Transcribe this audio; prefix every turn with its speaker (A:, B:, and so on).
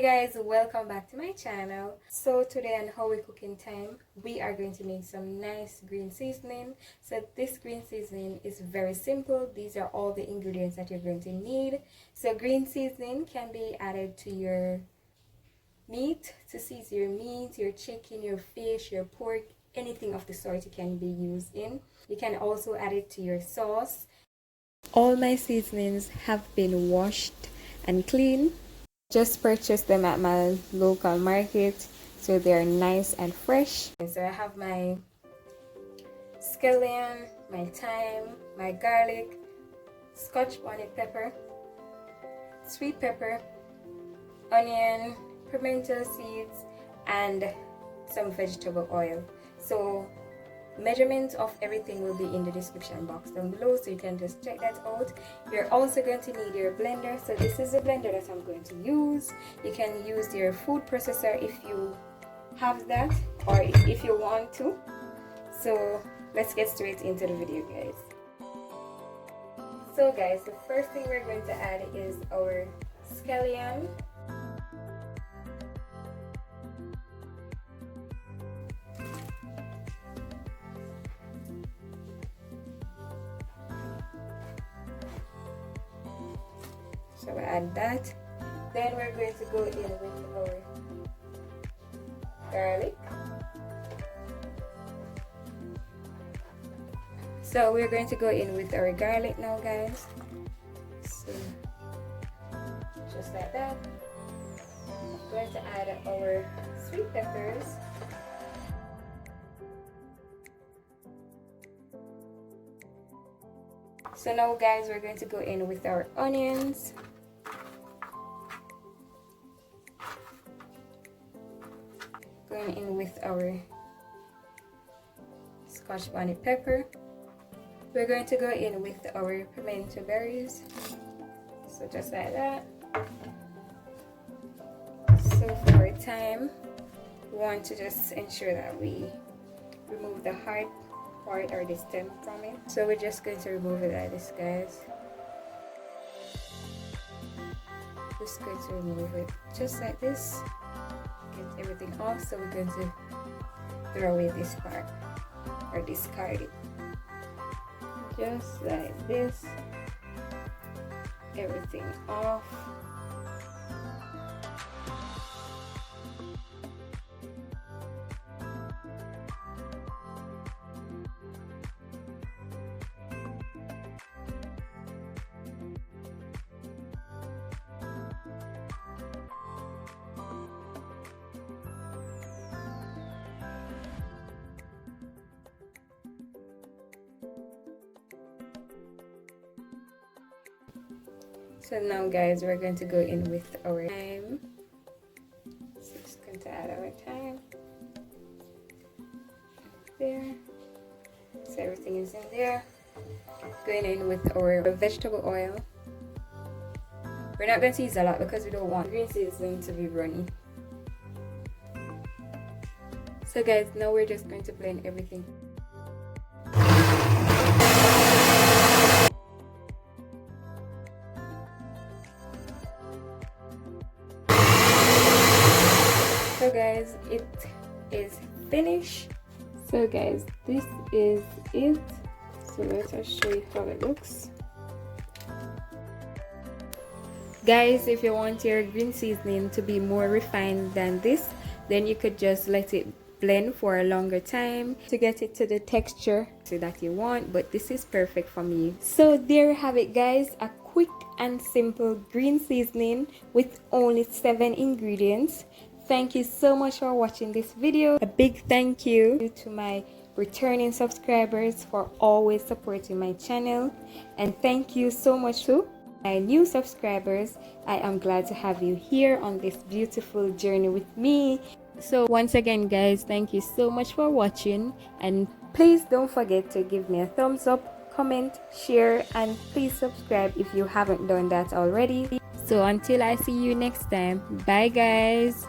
A: guys, welcome back to my channel. So today on How We Cooking Time, we are going to make some nice green seasoning. So this green seasoning is very simple. These are all the ingredients that you're going to need. So green seasoning can be added to your meat, to season your meat, your chicken, your fish, your pork, anything of the sort it can be used in. You can also add it to your sauce. All my seasonings have been washed and cleaned. Just purchased them at my local market, so they are nice and fresh. So I have my scallion, my thyme, my garlic, Scotch bonnet pepper, sweet pepper, onion, pimento seeds, and some vegetable oil. So measurements of everything will be in the description box down below, so you can just check that out. You're also going to need your blender. So this is the blender that I'm going to use. You can use your food processor if you have that, or if you want to. So let's get straight into the video, guys. So guys, the first thing we're going to add is our scallion. So we add that. Then we're going to go in with our garlic. So we're going to go in with our garlic now, guys. So just like that. I'm going to add our sweet peppers. So now, guys, we're going to go in with our onions. Going in with our Scotch bonnet pepper. We're going to go in with our pimento berries. So just like that. So for our thyme, we want to just ensure that we remove the hard part or the stem from it. So we're just going to remove it like this, guys. Just going to remove it just like this. Get everything off. So we're going to throw away this part or discard it. Just like this. Everything off. So now, guys, we're going to go in with our thyme. So just going to add our thyme there. So everything is in there. Going in with our vegetable oil. We're not going to use a lot because we don't want green seasoning to be runny. So guys, now we're just going to blend everything. So guys, it is finished. So guys, this is it. So let us show you how it looks. Guys, if you want your green seasoning to be more refined than this, then you could just let it blend for a longer time to get it to the texture that you want, but this is perfect for me. So there you have it, guys, a quick and simple green seasoning with only 7 ingredients. Thank you so much for watching this video. A big thank you to my returning subscribers for always supporting my channel, and thank you so much to my new subscribers. I am glad to have you here on this beautiful journey with me. So once again, guys, thank you so much for watching, and please don't forget to give me a thumbs up, comment, share, and please subscribe if you haven't done that already. So until I see you next time, bye guys.